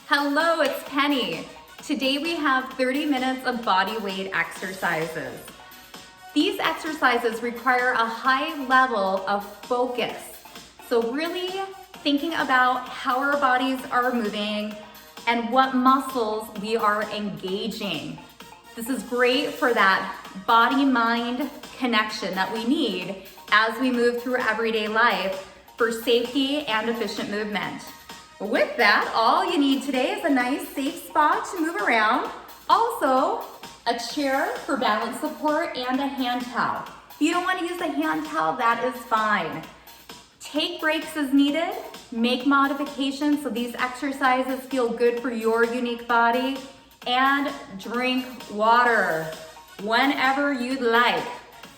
Hello, it's Penny. Today we have 30 minutes of body weight exercises. These exercises require a high level of focus. So really thinking about how our bodies are moving and what muscles we are engaging. This is great for that body-mind connection that we need as we move through everyday life for safety and efficient movement. With that, all you need today is a nice safe spot to move around. Also, a chair for balance support and a hand towel. If you don't want to use a hand towel, that is fine. Take breaks as needed, make modifications so these exercises feel good for your unique body, and drink water whenever you'd like.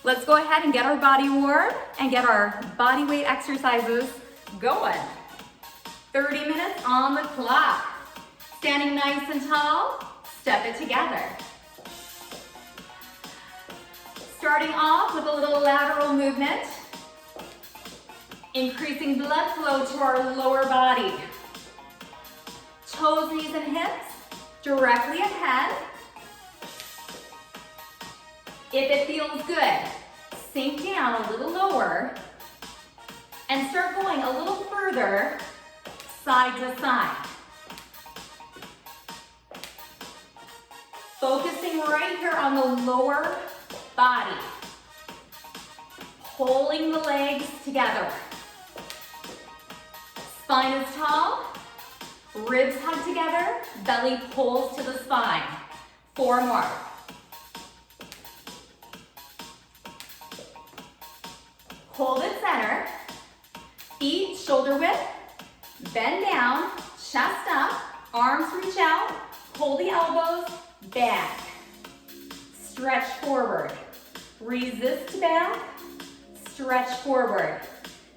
Let's go ahead and get our body warm and get our body weight exercises going. 30 minutes on the clock. Standing nice and tall, step it together. Starting off with a little lateral movement, increasing blood flow to our lower body. Toes, knees, and hips directly ahead. If it feels good, sink down a little lower and start going a little further side to side. Focusing right here on the lower body. Pulling the legs together. Spine is tall, ribs hug together, belly pulls to the spine. 4 more. Hold it center, feet shoulder width, bend down, chest up, arms reach out, pull the elbows, back. Stretch forward, resist back, stretch forward.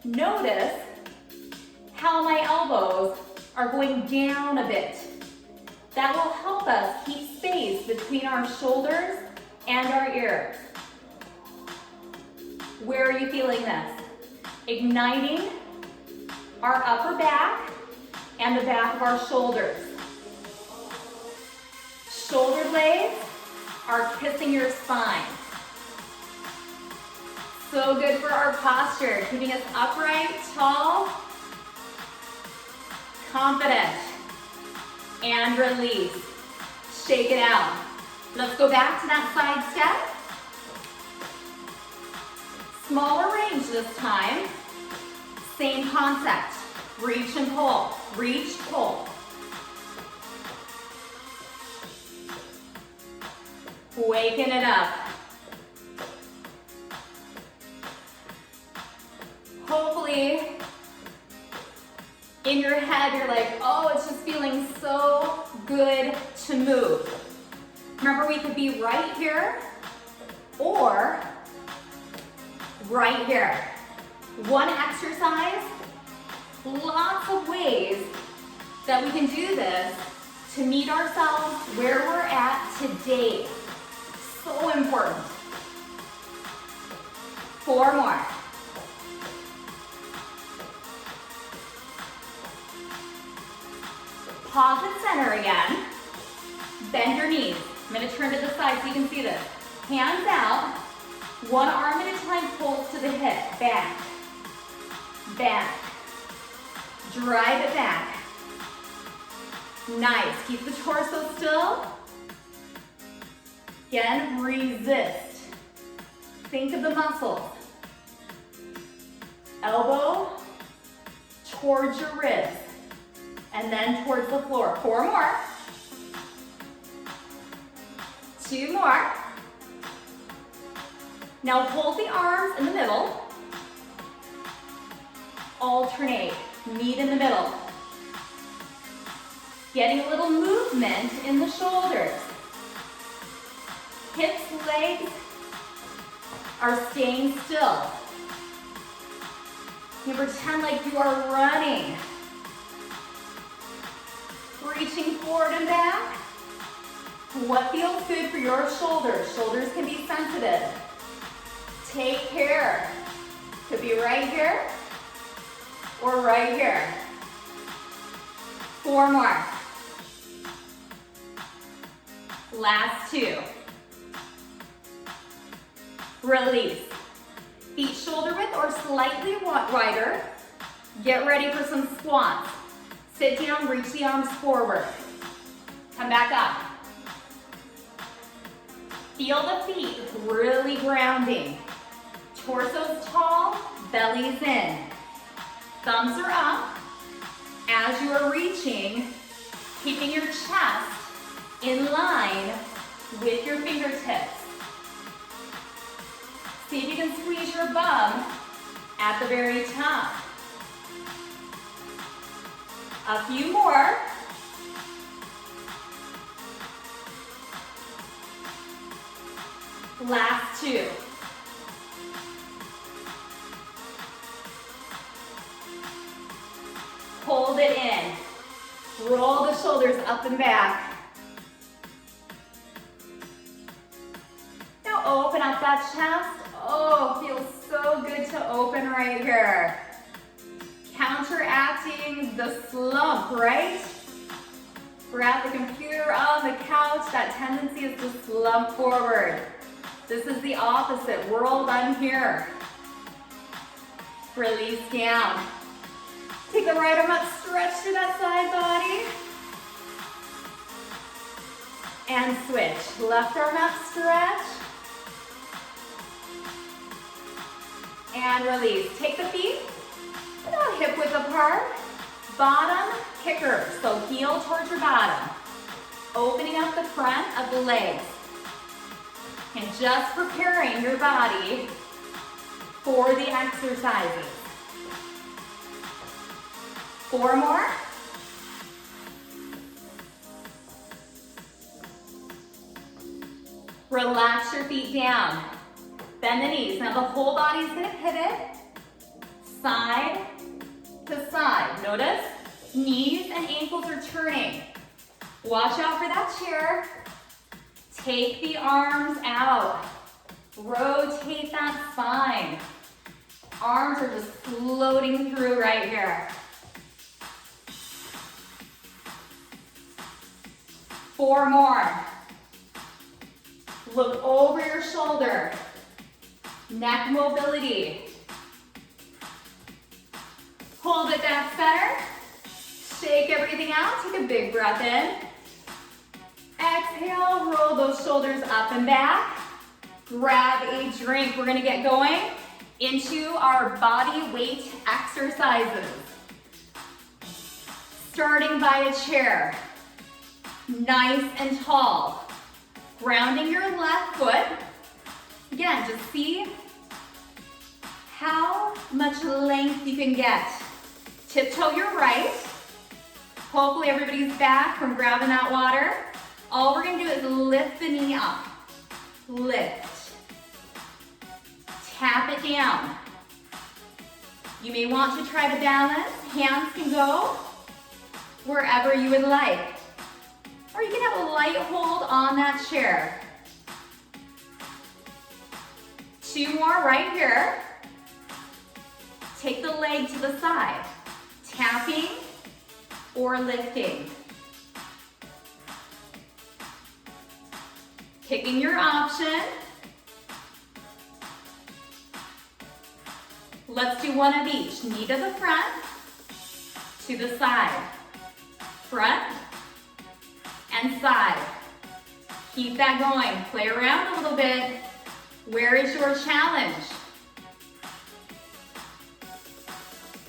Notice how my elbows are going down a bit. That will help us keep space between our shoulders and our ears. Where are you feeling this? Igniting our upper back and the back of our shoulders. Shoulder blades are kissing your spine. So good for our posture, keeping us upright, tall, confident, and release. Shake it out. Let's go back to that side step. Smaller range this time. Same concept. Reach and pull. Reach, pull. Waking it up. Hopefully, in your head, you're like, oh, it's just feeling so good to move. Remember, we could be right here or right here. One exercise, lots of ways that we can do this to meet ourselves where we're at today. So important. 4 more. Pause at center again. Bend your knees. I'm going to turn to the side so you can see this. Hands out. One arm at a time pulls to the hip. Back. Back. Drive it back. Nice. Keep the torso still. Again, resist. Think of the muscles. Elbow towards your ribs. And then towards the floor. 4 more. 2 more. Now hold the arms in the middle. Alternate, meet in the middle. Getting a little movement in the shoulders. Hips, legs are staying still. You pretend like you are running. Reaching forward and back. What feels good for your shoulders? Shoulders can be sensitive. Take care. Could be right here or right here. 4 more. Last 2. Release. Feet shoulder width or slightly wider. Get ready for some squats. Sit down, reach the arms forward. Come back up. Feel the feet really grounding. Torso's tall, belly's in. Thumbs are up. As you are reaching, keeping your chest in line with your fingertips. See if you can squeeze your bum at the very top. A few more. Last 2. Hold it in. Roll the shoulders up and back. Now open up that chest. Oh, feels so good to open right here. Counteracting the slump, right? We're at the computer, on the couch. That tendency is to slump forward. This is the opposite world. I'm here. Release down. Take the right arm up, stretch to that side body. And switch. Left arm up, stretch. And release. Take the feet about hip width apart. Bottom kicker. So heel towards your bottom. Opening up the front of the legs. And just preparing your body for the exercises. 4 more. Relax your feet down. Bend the knees. Now the whole body is going to pivot side to side. Notice knees and ankles are turning. Watch out for that chair. Take the arms out. Rotate that spine. Arms are just floating through right here. 4 more. Look over your shoulder. Neck mobility. Hold it back center. Shake everything out. Take a big breath in. Exhale, roll those shoulders up and back. Grab a drink. We're gonna get going into our body weight exercises. Starting by a chair. Nice and tall. Grounding your left foot. Again, just see how much length you can get. Tiptoe your right. Hopefully everybody's back from grabbing that water. All we're gonna do is lift the knee up. Lift. Tap it down. You may want to try to balance. Hands can go wherever you would like. Or you can have a light hold on that chair. 2 more right here. Take the leg to the side. Tapping or lifting. Picking your option. Let's do one of each. Knee to the front, to the side. Front and side. Keep that going. Play around a little bit. Where is your challenge?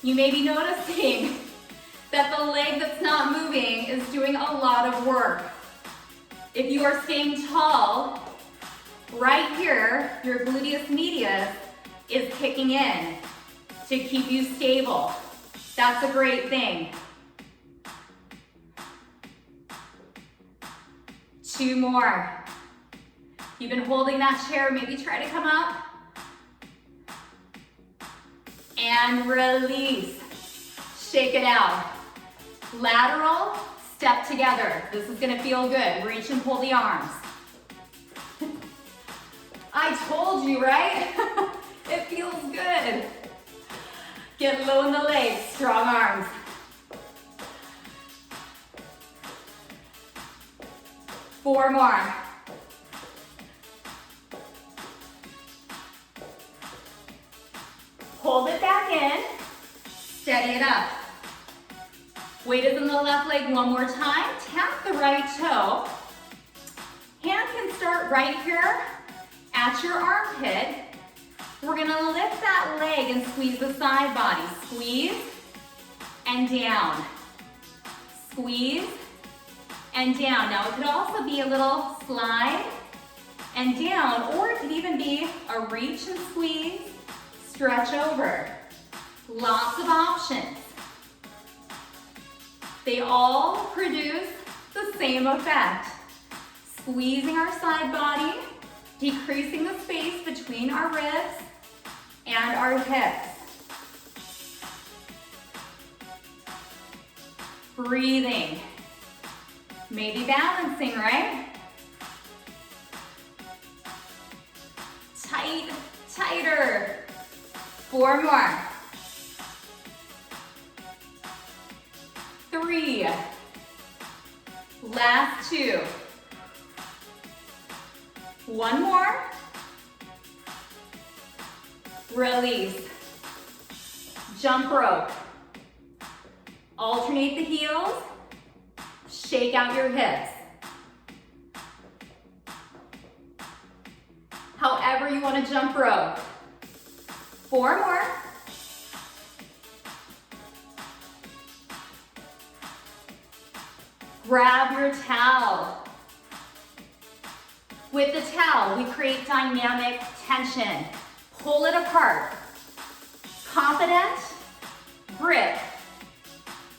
You may be noticing that the leg that's not moving is doing a lot of work. If you are staying tall, right here, your gluteus medius is kicking in to keep you stable. That's a great thing. 2 more. You've been holding that chair, maybe try to come up. And release. Shake it out. Lateral, step together. This is gonna feel good. Reach and pull the arms. I told you, right? It feels good. Get low in the legs, strong arms. 4 more. Hold it back in, steady it up. Weight is in the left leg one more time. Tap the right toe. Hand can start right here at your armpit. We're gonna lift that leg and squeeze the side body. Squeeze and down. Squeeze and down. Now it could also be a little slide and down, or it could even be a reach and squeeze, stretch over. Lots of options. They all produce the same effect. Squeezing our side body, decreasing the space between our ribs and our hips. Breathing. Maybe balancing, right? Tight, tighter. 4 more. 3. Last 2. 1 more. Release. Jump rope. Alternate the heels. Shake out your hips. However you want to jump rope. 4 more. Grab your towel. With the towel, we create dynamic tension. Pull it apart. Confident grip.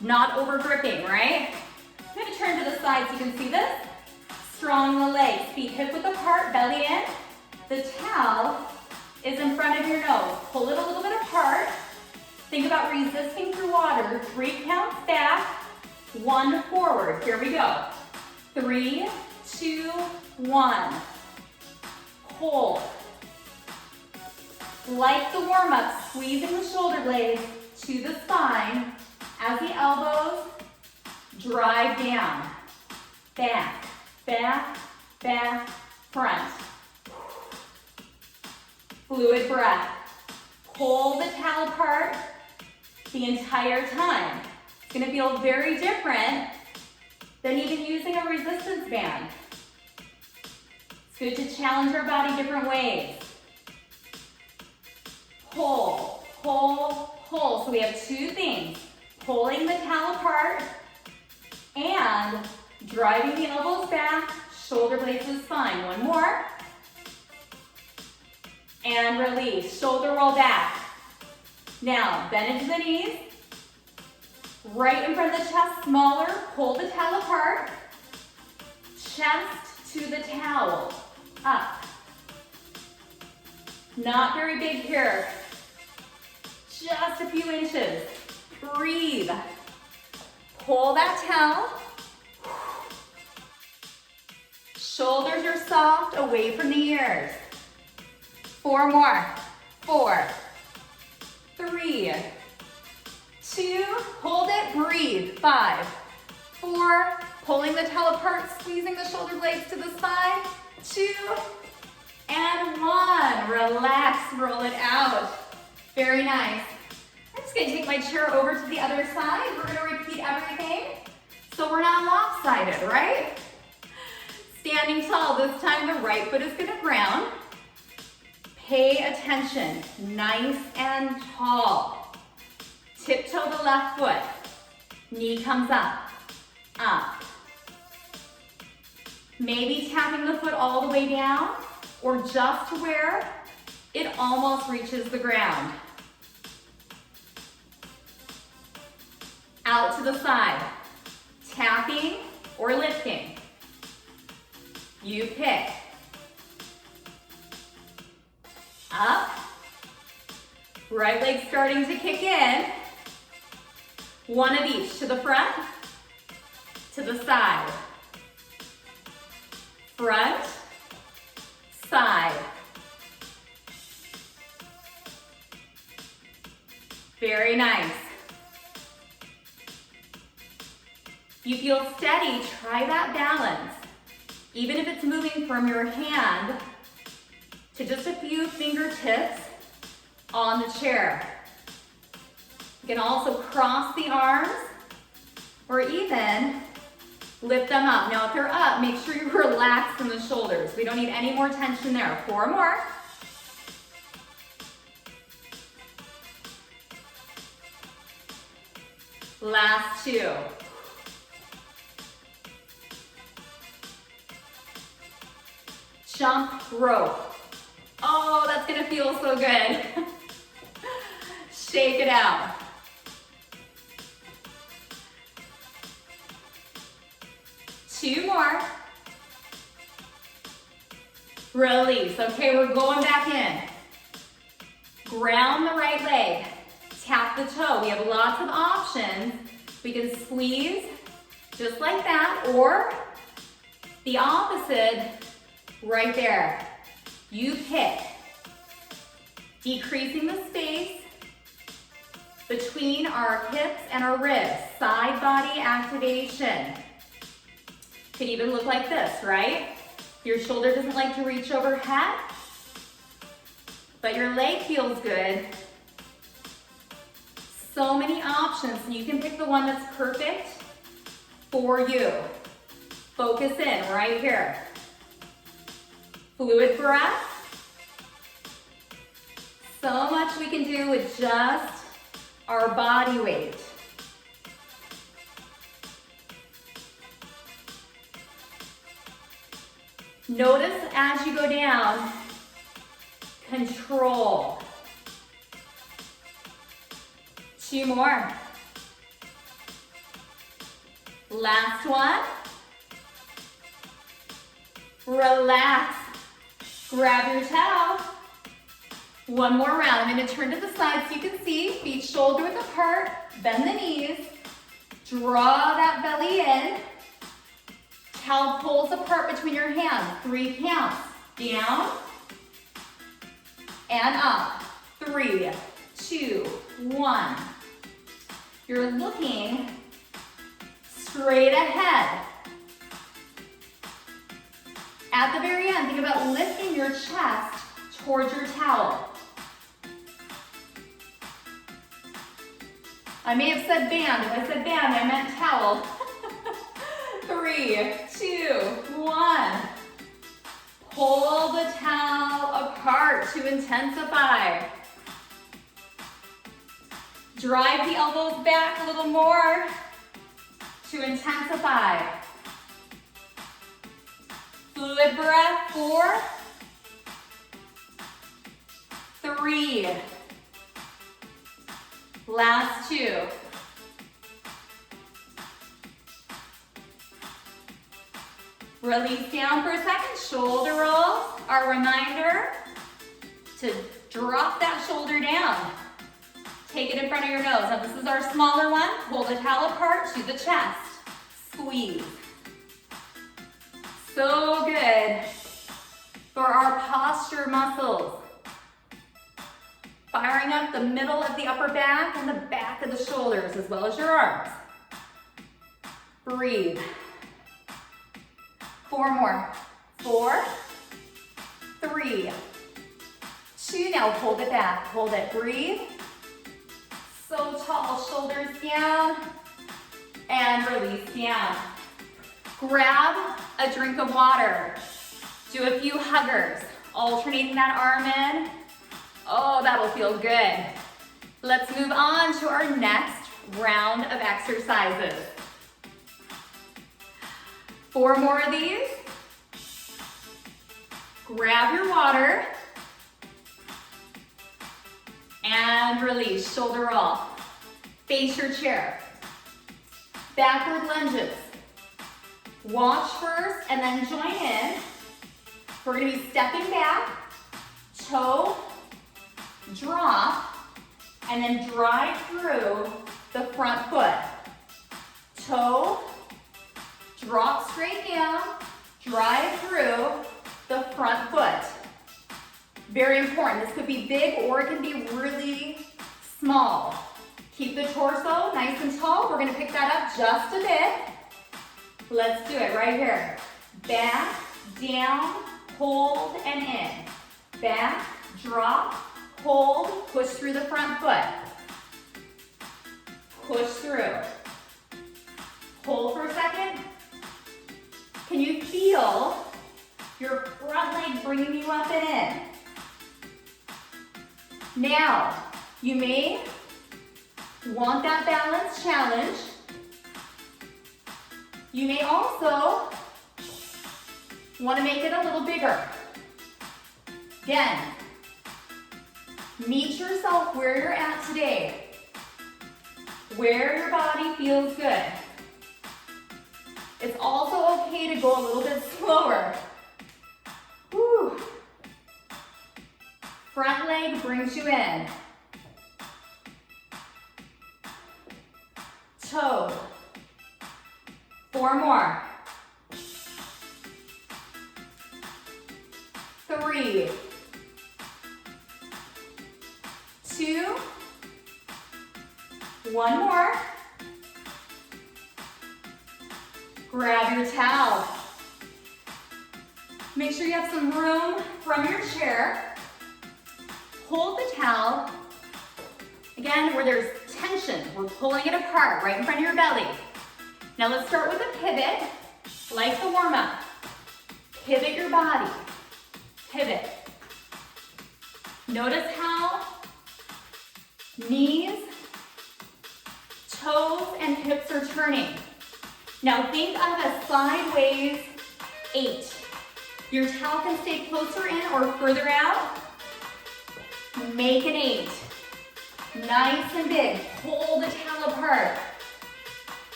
Not over gripping, right? I'm gonna turn to the side so you can see this. Strong in the legs, feet hip width apart, belly in. The towel is in front of your nose. Pull it a little bit apart. Think about resisting through water. 3 counts back, 1 forward. Here we go. 3, 2, 1. Hold. Like the warm-up, squeezing the shoulder blades to the spine as the elbows drive down. Back, back, back, front. Fluid breath. Pull the towel apart the entire time. It's gonna feel very different than even using a resistance band. It's good to challenge our body different ways. Pull, pull, pull. So we have 2 things. Pulling the towel apart and driving the elbows back, shoulder blades to the spine. 1 more. And release, shoulder roll back. Now, bend into the knees. Right in front of the chest, smaller, pull the towel apart. Chest to the towel, up. Not very big here. Just a few inches. Breathe. Pull that towel. Shoulders are soft, away from the ears. 4 more. 4, 3, 2, hold it, breathe. 5, 4, pulling the towel apart, squeezing the shoulder blades to the side. 2, and 1. Relax, roll it out. Very nice. I'm just gonna take my chair over to the other side. We're gonna repeat everything so we're not lopsided, right? Standing tall, this time the right foot is gonna ground. Pay attention, nice and tall. Tiptoe the left foot. Knee comes up, up. Maybe tapping the foot all the way down or just to where it almost reaches the ground. Out to the side, tapping or lifting. You pick. Up. Right leg starting to kick in. 1 of each, to the front, to the side. Front, side. Very nice. You feel steady, try that balance. Even if it's moving from your hand to just a few fingertips on the chair. You can also cross the arms or even lift them up. Now if they're up, make sure you relax in the shoulders. We don't need any more tension there. 4 more. Last 2. Jump rope. Oh, that's gonna feel so good. Shake it out. Two more. Release. Okay, we're going back in. Ground the right leg. Tap the toe. We have lots of options. We can squeeze just like that, or the opposite right there. You pick. Decreasing the space between our hips and our ribs. Side body activation. Could even look like this, right? Your shoulder doesn't like to reach overhead, but your leg feels good. So many options, and you can pick the one that's perfect for you. Focus in right here. Fluid breath. So much we can do with just our body weight. Notice as you go down, control. 2 more. Last one. Relax. Grab your towel. One more round. I'm going to turn to the side so you can see. Feet shoulder width apart. Bend the knees. Draw that belly in. Towel pulls apart between your hands. 3 counts. Down and up. 3, 2, 1. You're looking straight ahead. At the very end, think about lifting your chest towards your towel. I may have said band. If I said band, I meant towel. 3, 2, 1. Pull the towel apart to intensify. Drive the elbows back a little more to intensify. Fluid breath. 4, 3. Last 2. Release down for a second. Shoulder rolls. Our reminder to drop that shoulder down. Take it in front of your nose. Now this is our smaller one. Pull the towel apart to the chest. Squeeze. So good for our posture muscles. Firing up the middle of the upper back and the back of the shoulders as well as your arms. Breathe. 4 more. 4, 3, 2. Now hold it back. Hold it. Breathe. So tall. Shoulders down and release down. Grab a drink of water. Do a few huggers. Alternating that arm in. Oh, that'll feel good. Let's move on to our next round of exercises. 4 more of these. Grab your water. And release, shoulder roll. Face your chair. Backward lunges. Watch first and then join in. We're gonna be stepping back, toe, drop, and then drive through the front foot. Toe, drop straight down, drive through the front foot. Very important. This could be big or it can be really small. Keep the torso nice and tall. We're gonna pick that up just a bit. Let's do it right here. Back, down, hold, and in. Back, drop, hold, push through the front foot. Push through. Hold for a second. Can you feel your front leg bringing you up and in? Now, you may want that balance challenge. You may also want to make it a little bigger. Again, meet yourself where you're at today, where your body feels good. It's also okay to go a little bit slower. Whew. Front leg brings you in. Toe. 4 more. 3, 2, 1 more. Grab your towel. Make sure you have some room from your chair. Hold the towel. Again, where there's tension, we're pulling it apart right in front of your belly. Now let's start with a pivot, like the warm-up. Pivot your body. Pivot. Notice how knees, toes, and hips are turning. Now think of a sideways 8. Your towel can stay closer in or further out. Make an 8. Nice and big. Pull the towel apart.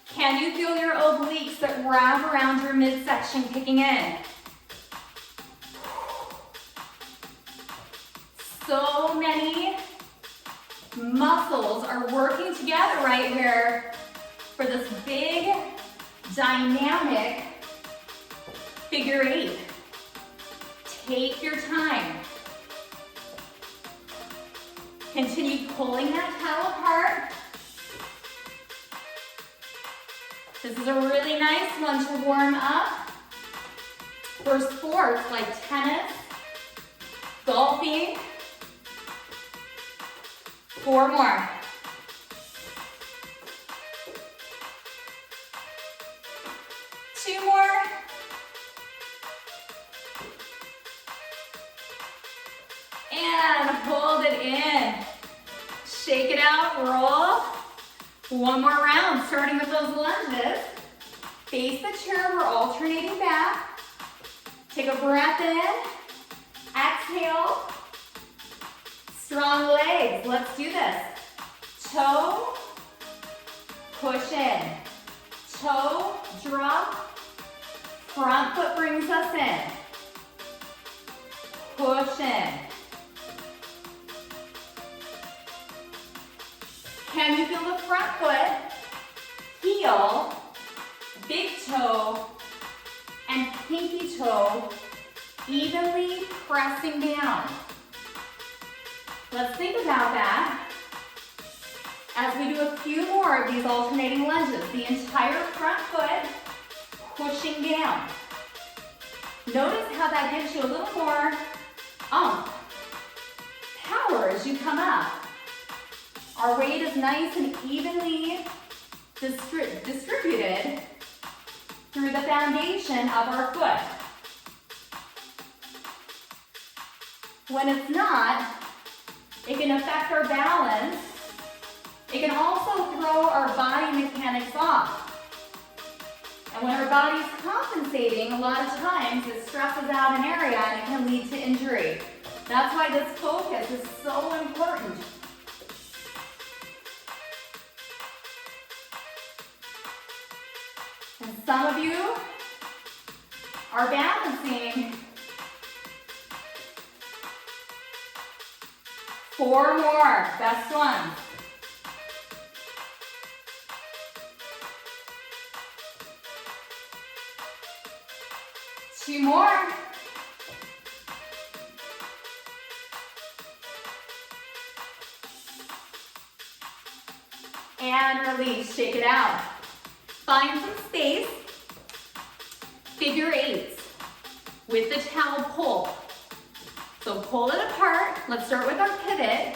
Can you feel your obliques that wrap around your midsection kicking in? So many muscles are working together right here for this big, dynamic figure 8. Take your time. Continue pulling that towel apart. This is a really nice one to warm up for sports like tennis, golfing. 4 more. 2 more. And hold it in. Shake it out, roll. 1 more round, starting with those lunges. Face the chair, we're alternating back. Take a breath in. Exhale. Strong legs, let's do this. Toe, push in. Toe, drop. Front foot brings us in. Push in. Can you feel the front foot, heel, big toe, and pinky toe evenly pressing down? Let's think about that as we do a few more of these alternating lunges. The entire front foot pushing down. Notice how that gives you a little more power as you come up. Our weight is nice and evenly distributed through the foundation of our foot. When it's not, it can affect our balance. It can also throw our body mechanics off. And when our body's compensating, a lot of times it stresses out an area and it can lead to injury. That's why this focus is so important. And some of you are balancing. 4 more, best one. Two more. And release, shake it out. Find some space. Figure eights with the towel pull. So pull it apart. Let's start with our pivot.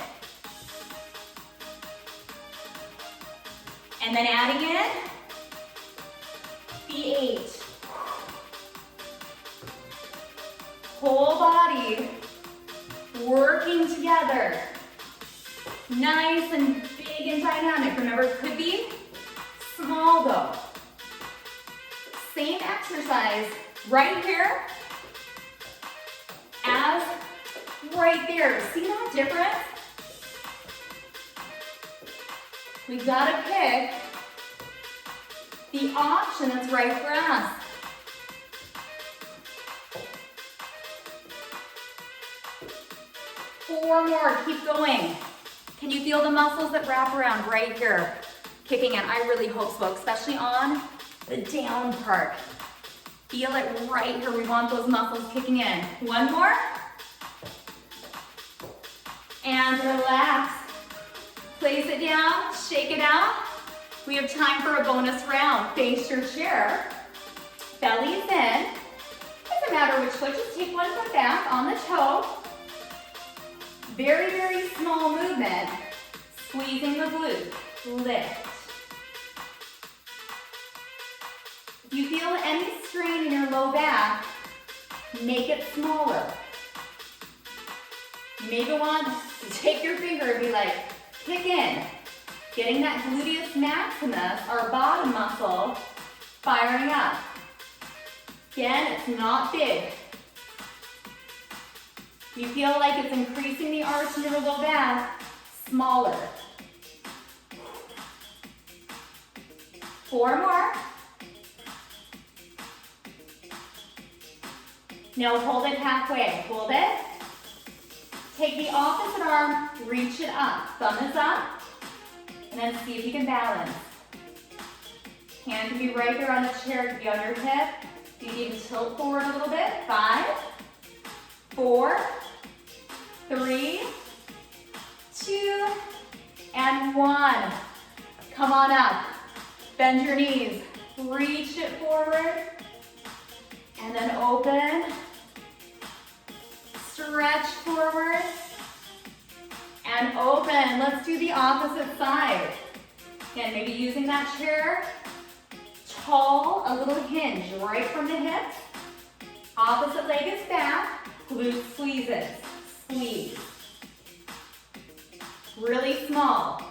And then adding in the 8. Whole body working together. Nice and big and dynamic. Remember, it could be small though. Same exercise right here as right there. See that difference? We gotta pick the option that's right for us. Four more, keep going. Can you feel the muscles that wrap around right here? Kicking in, I really hope so, especially on the down part. Feel it right here, we want those muscles kicking in. One more. And relax. Place it down, shake it out. We have time for a bonus round. Face your chair, belly's in. Doesn't matter which foot, just take one foot back on the toe. Very, very small movement. Squeezing the glute, lift. If you feel any strain in your low back, make it smaller. You maybe want to take your finger and be like, kick in. Getting that gluteus maximus, our bottom muscle, firing up. Again, it's not big. You feel like it's increasing the arch in your low back, smaller. 4 more. Now hold it halfway, hold it. Take the opposite arm, reach it up. Thumb is up, and then see if you can balance. Hand can be right there on the chair, it can be on your hip. You need to tilt forward a little bit. 5, 4, 3, 2, and 1. Come on up. Bend your knees. Reach it forward. And then open. Stretch forward. And open. Let's do the opposite side. Again, maybe using that chair. Tall, a little hinge right from the hips. Opposite leg is back. Glute squeezes. Squeeze. Really small.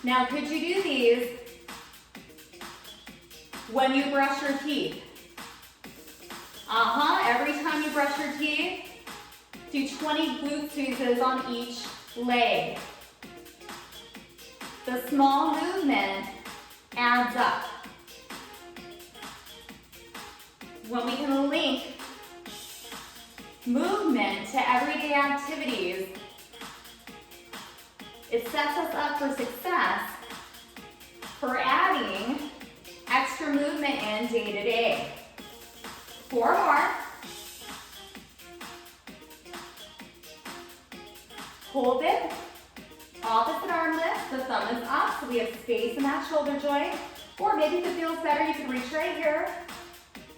Now, could you do these when you brush your teeth? Every time you brush your teeth, do 20 glute squeezes on each leg. The small movement adds up. When we can link movement to everyday activities, it sets us up for success for adding extra movement in day to day. 4 more. Hold it. Opposite arm lift, the thumb is up, so we have space in that shoulder joint. Or maybe if it feels better, you can reach right here.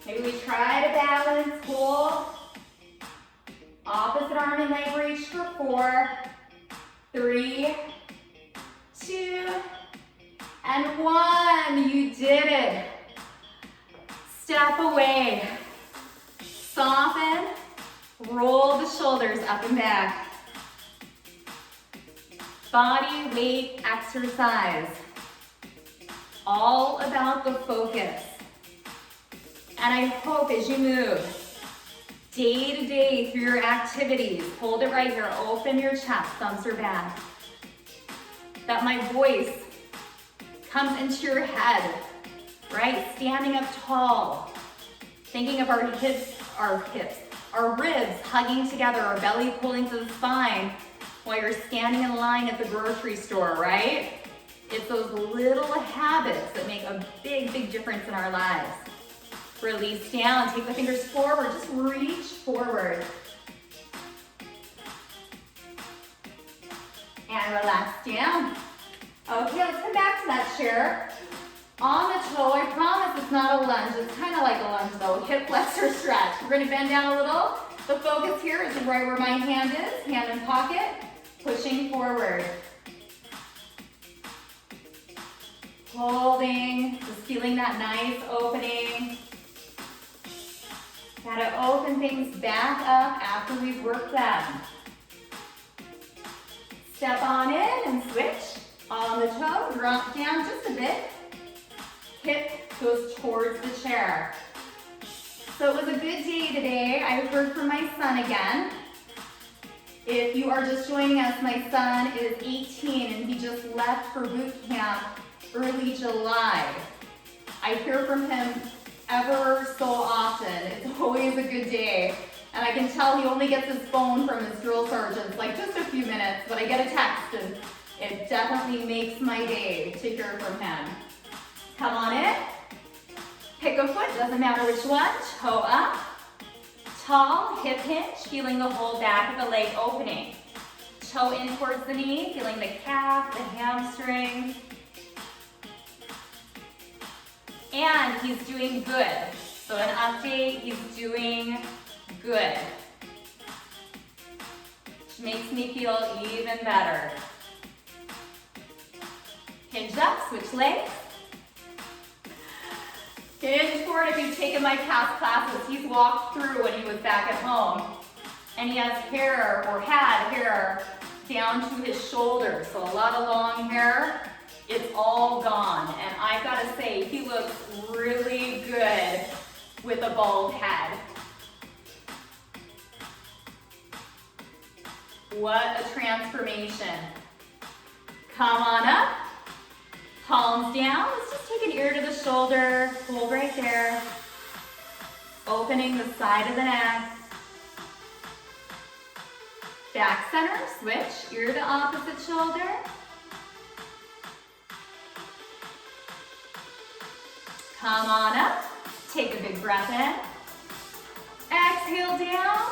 Maybe we try to balance, pull. Opposite arm and leg reach for 4, 3, 2, and 1. You did it. Step away. Soften. Roll the shoulders up and back. Body weight exercise. All about the focus. And I hope as you move day to day through your activities, hold it right here, open your chest, thumbs are back, that my voice comes into your head, right? Standing up tall, thinking of our ribs hugging together, our belly pulling to the spine while you're standing in line at the grocery store, right? It's those little habits that make a big, big difference in our lives. Release down, take the fingers forward, just reach forward. And relax down. Okay, let's come back to that chair. On the toe, I promise it's not a lunge. It's kind of like a lunge though. Hip flexor stretch. We're gonna bend down a little. The focus here is right where my hand is, hand in pocket, pushing forward. Holding, just feeling that nice opening. Gotta open things back up after we've worked them. Step on in and switch. On the toe, drop down just a bit. Hip goes towards the chair. So it was a good day today. I heard from my son again. If you are just joining us, my son is 18 and he just left for boot camp early July. I hear from him ever so often. It's always a good day. And I can tell he only gets his phone from his drill sergeants, like just a few minutes, but I get a text and it definitely makes my day to hear from him. Come on in. Pick a foot, doesn't matter which one. Toe up. Tall, hip hinge, feeling the whole back of the leg opening. Toe in towards the knee, feeling the calf, the hamstrings. And he's doing good. So an update, he's doing good. Which makes me feel even better. Hinge up, switch legs. Hinge forward. If you've taken my past classes, he's walked through when he was back at home. And he has hair, or had hair, down to his shoulders. So a lot of long hair. It's all gone. And I've got to say, he looks really good with a bald head. What a transformation. Come on up. Palms down. Let's just take an ear to the shoulder. Hold right there. Opening the side of the neck. Back center. Switch. Ear to opposite shoulder. Come on up. Take a big breath in. Exhale down.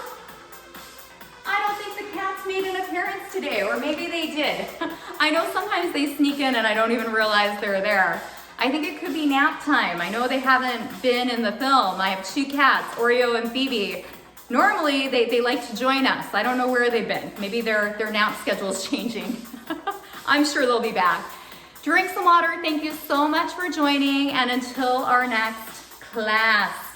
I don't think the cats made an appearance today, or maybe they did. I know sometimes they sneak in and I don't even realize they're there. I think it could be nap time. I know they haven't been in the film. I have two cats, Oreo and Phoebe. Normally they like to join us. I don't know where they've been. Maybe their nap schedule's changing. I'm sure they'll be back. Drink some water. Thank you so much for joining, and until our next class.